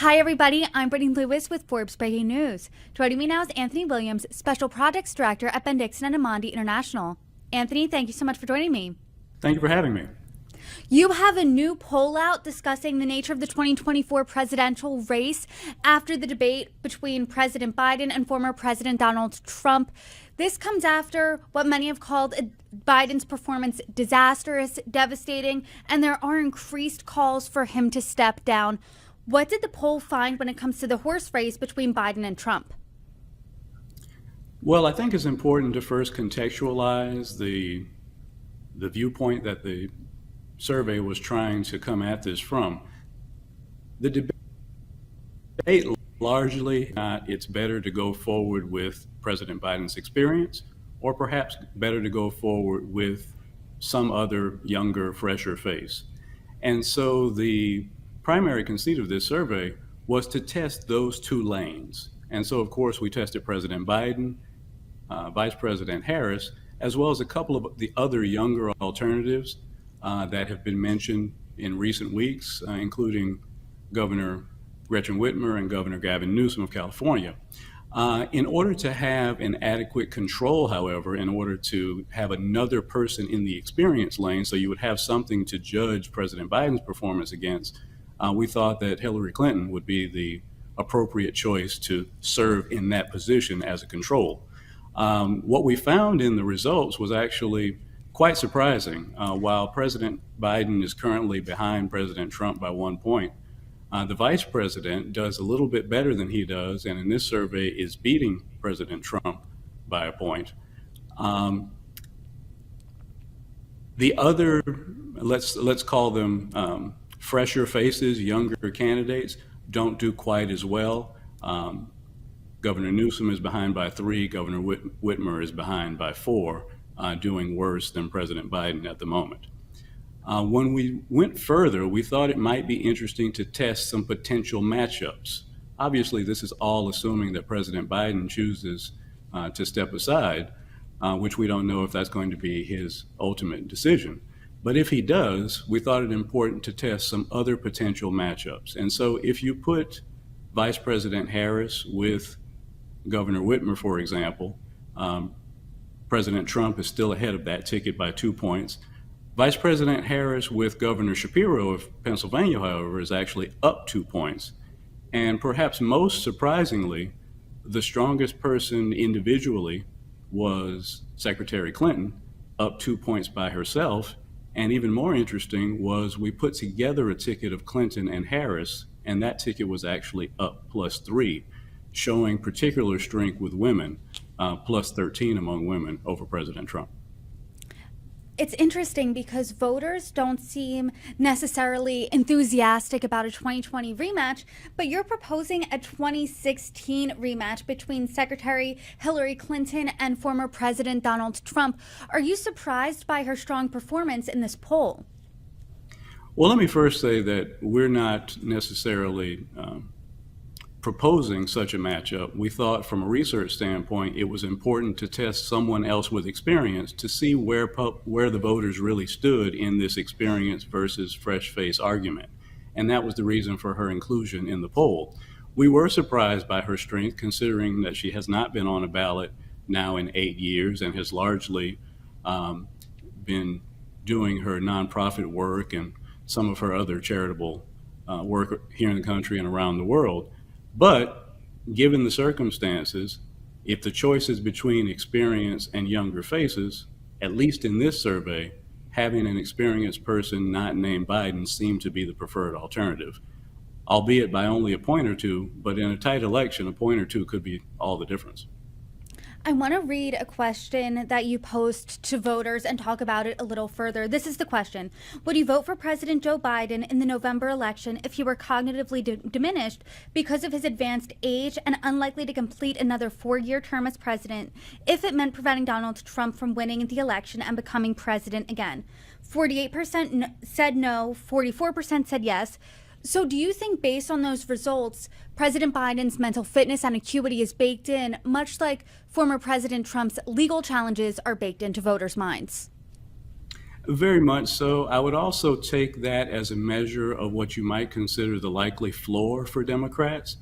Hi, everybody. I'm Brittany Lewis with Forbes Breaking News. Joining me now is Anthony Williams, Special Projects Director at Bendixen Amandi International. Anthony, thank you so much for joining me. Thank you for having me. You have a new poll out discussing the nature of the 2024 presidential race after the debate between President Biden and former President Donald Trump. This comes after what many have called Biden's performance disastrous, devastating, and there are increased calls for him to step down. What did the poll find when it comes to the horse race between Biden and Trump? Well, I think it's important to first contextualize the viewpoint that the survey was trying to come at this from. The debate largely, it's better to go forward with President Biden's experience, or perhaps better to go forward with some other younger, fresher face. And so the primary conceit of this survey was to test those two lanes. And so, of course, we tested President Biden, Vice President Harris, as well as a couple of the other younger alternatives that have been mentioned in recent weeks, including Governor Gretchen Whitmer and Governor Gavin Newsom of California. In order to have an adequate control, however, in order to have another person in the experience lane, so you would have something to judge President Biden's performance against, we thought that Hillary Clinton would be the appropriate choice to serve in that position as a control. What we found in the results was actually quite surprising. While President Biden is currently behind President Trump by 1 point, the vice president does a little bit better than he does, and in this survey is beating President Trump by a point. The other, let's call them fresher faces, younger candidates, don't do quite as well. Governor Newsom is behind by 3, Governor Whitmer is behind by 4, doing worse than President Biden at the moment. When we went further, we thought it might be interesting to test some potential matchups. Obviously, this is all assuming that President Biden chooses to step aside, which we don't know if that's going to be his ultimate decision. But if he does, we thought it important to test some other potential matchups. And so if you put Vice President Harris with Governor Whitmer, for example, President Trump is still ahead of that ticket by 2 points. Vice President Harris with Governor Shapiro of Pennsylvania, however, is actually up 2 points. And perhaps most surprisingly, the strongest person individually was Secretary Clinton, up 2 points by herself. And even more interesting was we put together a ticket of Clinton and Harris, and that ticket was actually up +3, showing particular strength with women, +13 among women over President Trump. It's interesting because voters don't seem necessarily enthusiastic about a 2020 rematch, but you're proposing a 2016 rematch between Secretary Hillary Clinton and former President Donald Trump. Are you surprised by her strong performance in this poll? Well, let me first say that we're not necessarily proposing such a matchup. We thought from a research standpoint, it was important to test someone else with experience to see where the voters really stood in this experience versus fresh face argument. And that was the reason for her inclusion in the poll. We were surprised by her strength, considering that she has not been on a ballot now in 8 years and has largely been doing her nonprofit work and some of her other charitable work here in the country and around the world. But given the circumstances, if the choice is between experience and younger faces, at least in this survey, having an experienced person not named Biden seemed to be the preferred alternative, albeit by only a point or two. But in a tight election, a point or two could be all the difference. I want to read a question that you posed to voters and talk about it a little further. This is the question. Would you vote for President Joe Biden in the November election if he were cognitively diminished because of his advanced age and unlikely to complete another 4-year term as president, if it meant preventing Donald Trump from winning the election and becoming president again? 48% said no, 44% said yes. So do you think, based on those results, President Biden's mental fitness and acuity is baked in, much like former President Trump's legal challenges are baked into voters' minds? Very much so. I would also take that as a measure of what you might consider the likely floor for Democrats.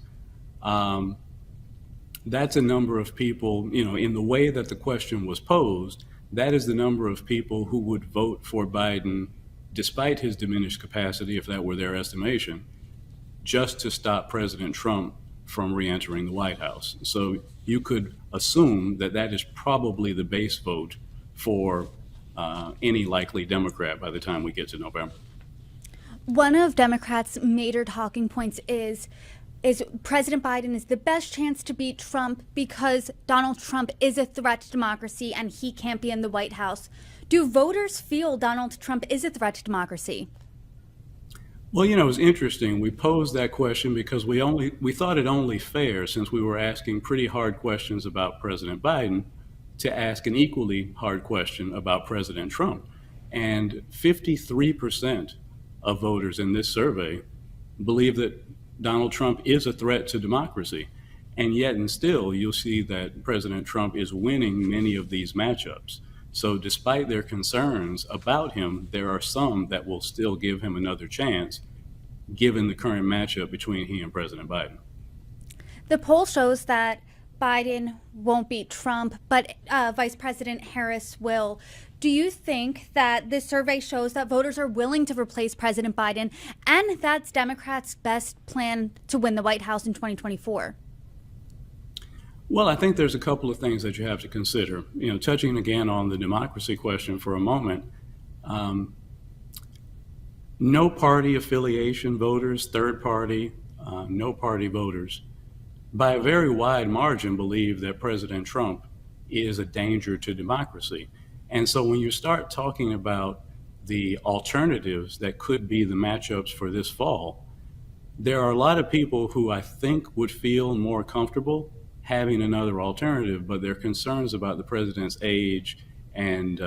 Um, that's a number of people, in the way that the question was posed, that is the number of people who would vote for Biden despite his diminished capacity, if that were their estimation, just to stop President Trump from re-entering the White House. So you could assume that that is probably the base vote for any likely Democrat by the time we get to November. One of Democrats' major talking points is President Biden is the best chance to beat Trump because Donald Trump is a threat to democracy and he can't be in the White House. Do voters feel Donald Trump is a threat to democracy? Well, it was interesting. We posed that question because we thought it only fair, since we were asking pretty hard questions about President Biden, to ask an equally hard question about President Trump. And 53% of voters in this survey believe that Donald Trump is a threat to democracy. And yet, and still, you'll see that President Trump is winning many of these matchups. So despite their concerns about him, there are some that will still give him another chance, given the current matchup between he and President Biden. The poll shows that Biden won't beat Trump, but Vice President Harris will. Do you think that this survey shows that voters are willing to replace President Biden, and that's Democrats' best plan to win the White House in 2024? Well, I think there's a couple of things that you have to consider. Touching again on the democracy question for a moment, no party affiliation voters, third party, no party voters, by a very wide margin believe that President Trump is a danger to democracy. And so when you start talking about the alternatives that could be the matchups for this fall, there are a lot of people who I think would feel more comfortable having another alternative, but their concerns about the president's age and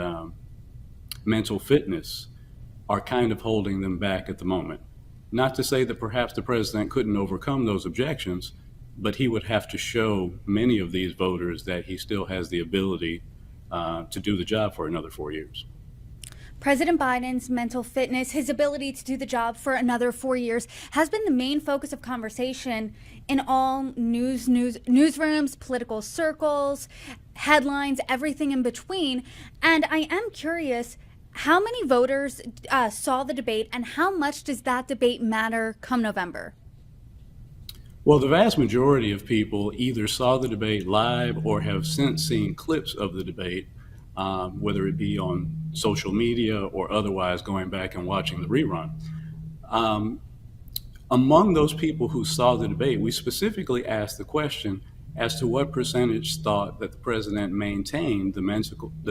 mental fitness are kind of holding them back at the moment. Not to say that perhaps the president couldn't overcome those objections, but he would have to show many of these voters that he still has the ability to do the job for another 4 years. President Biden's mental fitness, his ability to do the job for another 4 years, has been the main focus of conversation in all newsrooms, political circles, headlines, everything in between. And I am curious, how many voters saw the debate, and how much does that debate matter come November? Well, the vast majority of people either saw the debate live or have since seen clips of the debate, whether it be on social media or otherwise going back and watching the rerun. Among those people who saw the debate, we specifically asked the question as to what percentage thought that the president maintained the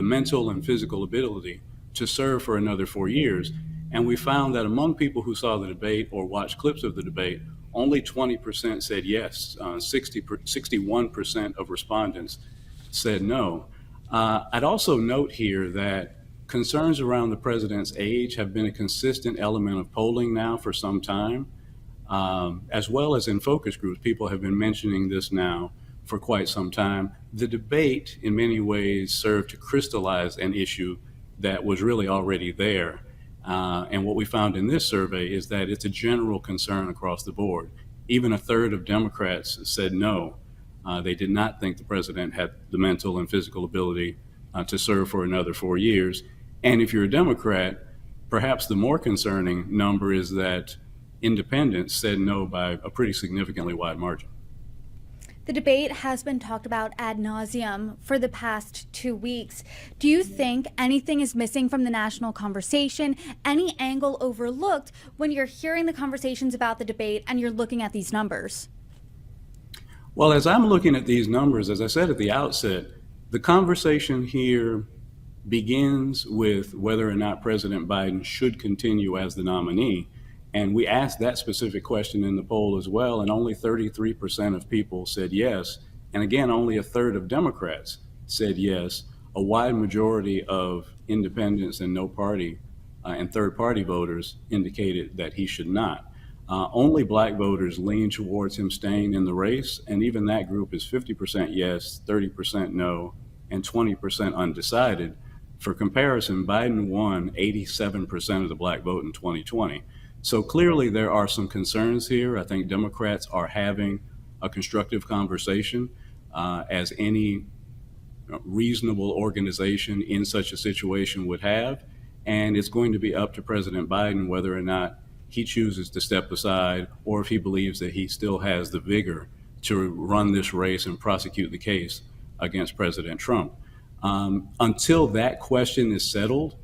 mental and physical ability to serve for another 4 years. And we found that among people who saw the debate or watched clips of the debate, only 20% said yes. 61% of respondents said no. I'd also note here that concerns around the president's age have been a consistent element of polling now for some time, as well as in focus groups. People have been mentioning this now for quite some time. The debate, in many ways, served to crystallize an issue that was really already there. And what we found in this survey is that it's a general concern across the board. Even a third of Democrats said no. They did not think the president had the mental and physical ability to serve for another 4 years. And if you're a Democrat, perhaps the more concerning number is that independents said no by a pretty significantly wide margin. The debate has been talked about ad nauseum for the past 2 weeks. Do you think anything is missing from the national conversation, any angle overlooked when you're hearing the conversations about the debate and you're looking at these numbers? Well, as I'm looking at these numbers, as I said at the outset, the conversation here begins with whether or not President Biden should continue as the nominee. And we asked that specific question in the poll as well, and only 33% of people said yes. And again, only a third of Democrats said yes. A wide majority of independents and no party and third party voters indicated that he should not. Only black voters lean towards him staying in the race, and even that group is 50% yes, 30% no, and 20% undecided. For comparison, Biden won 87% of the black vote in 2020. So clearly there are some concerns here. I think Democrats are having a constructive conversation, as any reasonable organization in such a situation would have. And it's going to be up to President Biden whether or not he chooses to step aside, or if he believes that he still has the vigor to run this race and prosecute the case against President Trump. Until that question is settled,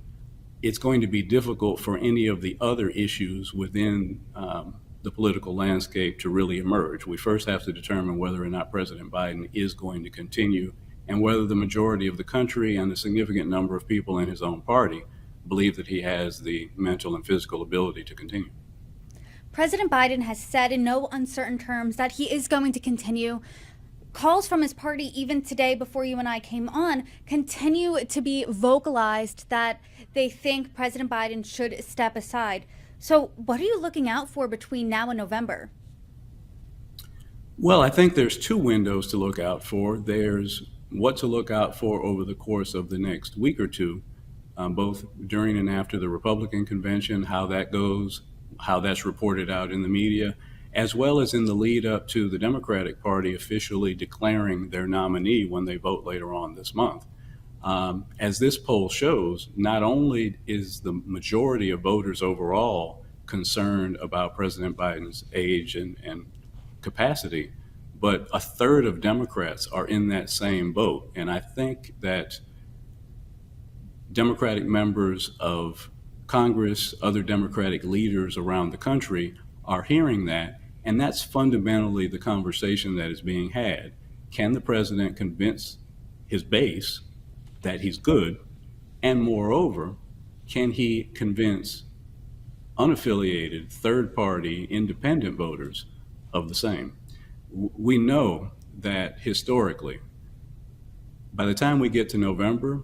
it's going to be difficult for any of the other issues within the political landscape to really emerge. We first have to determine whether or not President Biden is going to continue, and whether the majority of the country and a significant number of people in his own party believe that he has the mental and physical ability to continue. President Biden has said in no uncertain terms that he is going to continue. Calls from his party, even today before you and I came on, continue to be vocalized that they think President Biden should step aside. So what are you looking out for between now and November? Well, I think there's two windows to look out for. There's what to look out for over the course of the next week or two, both during and after the Republican convention, how that goes, how that's reported out in the media, as well as in the lead up to the Democratic Party officially declaring their nominee when they vote later on this month. As this poll shows, not only is the majority of voters overall concerned about President Biden's age and capacity, but a third of Democrats are in that same boat. And I think that Democratic members of Congress, other Democratic leaders around the country are hearing that, and that's fundamentally the conversation that is being had. Can the president convince his base that he's good? And moreover, can he convince unaffiliated, third-party, independent voters of the same? We know that historically, by the time we get to November,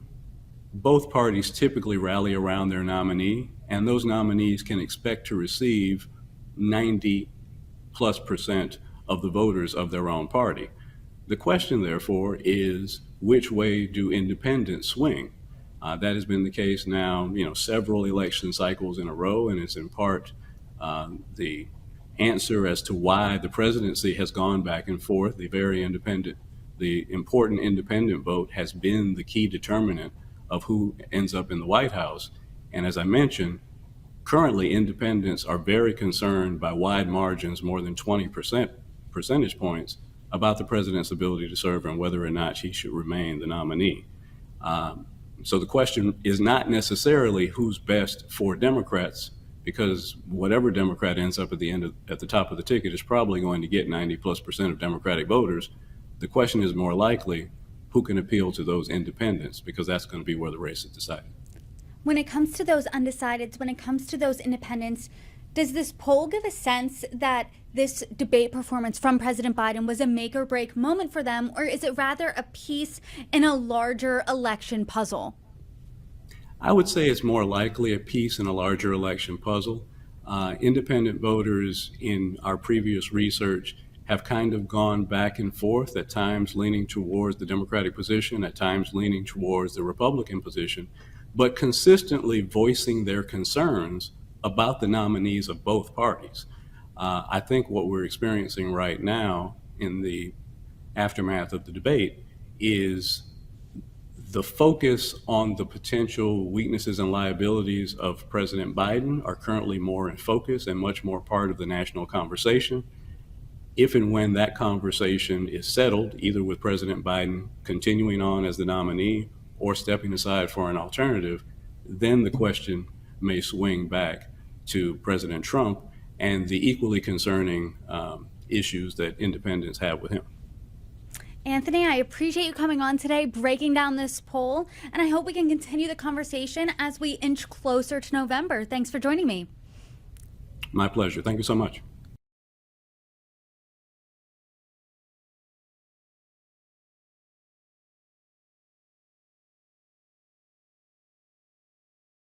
both parties typically rally around their nominee, and those nominees can expect to receive 90+% of the voters of their own party. The question, therefore, is which way do independents swing? That has been the case now, several election cycles in a row, and it's in part the answer as to why the presidency has gone back and forth. The important independent vote has been the key determinant of who ends up in the White House. And as I mentioned, currently independents are very concerned by wide margins, more than 20 percentage points, about the president's ability to serve and whether or not he should remain the nominee. So the question is not necessarily who's best for Democrats, because whatever Democrat ends up at the top of the ticket is probably going to get 90+% of Democratic voters. The question is more likely who can appeal to those independents, because that's going to be where the race is decided. When it comes to those undecideds, when it comes to those independents, does this poll give a sense that this debate performance from President Biden was a make or break moment for them, or is it rather a piece in a larger election puzzle? I would say it's more likely a piece in a larger election puzzle. Independent voters in our previous research have kind of gone back and forth, at times leaning towards the Democratic position, at times leaning towards the Republican position, but consistently voicing their concerns about the nominees of both parties. I think what we're experiencing right now in the aftermath of the debate is the focus on the potential weaknesses and liabilities of President Biden are currently more in focus and much more part of the national conversation. If and when that conversation is settled, either with President Biden continuing on as the nominee or stepping aside for an alternative, then the question may swing back to President Trump and the equally concerning issues that independents have with him. Anthony, I appreciate you coming on today, breaking down this poll, and I hope we can continue the conversation as we inch closer to November. Thanks for joining me. My pleasure. Thank you so much.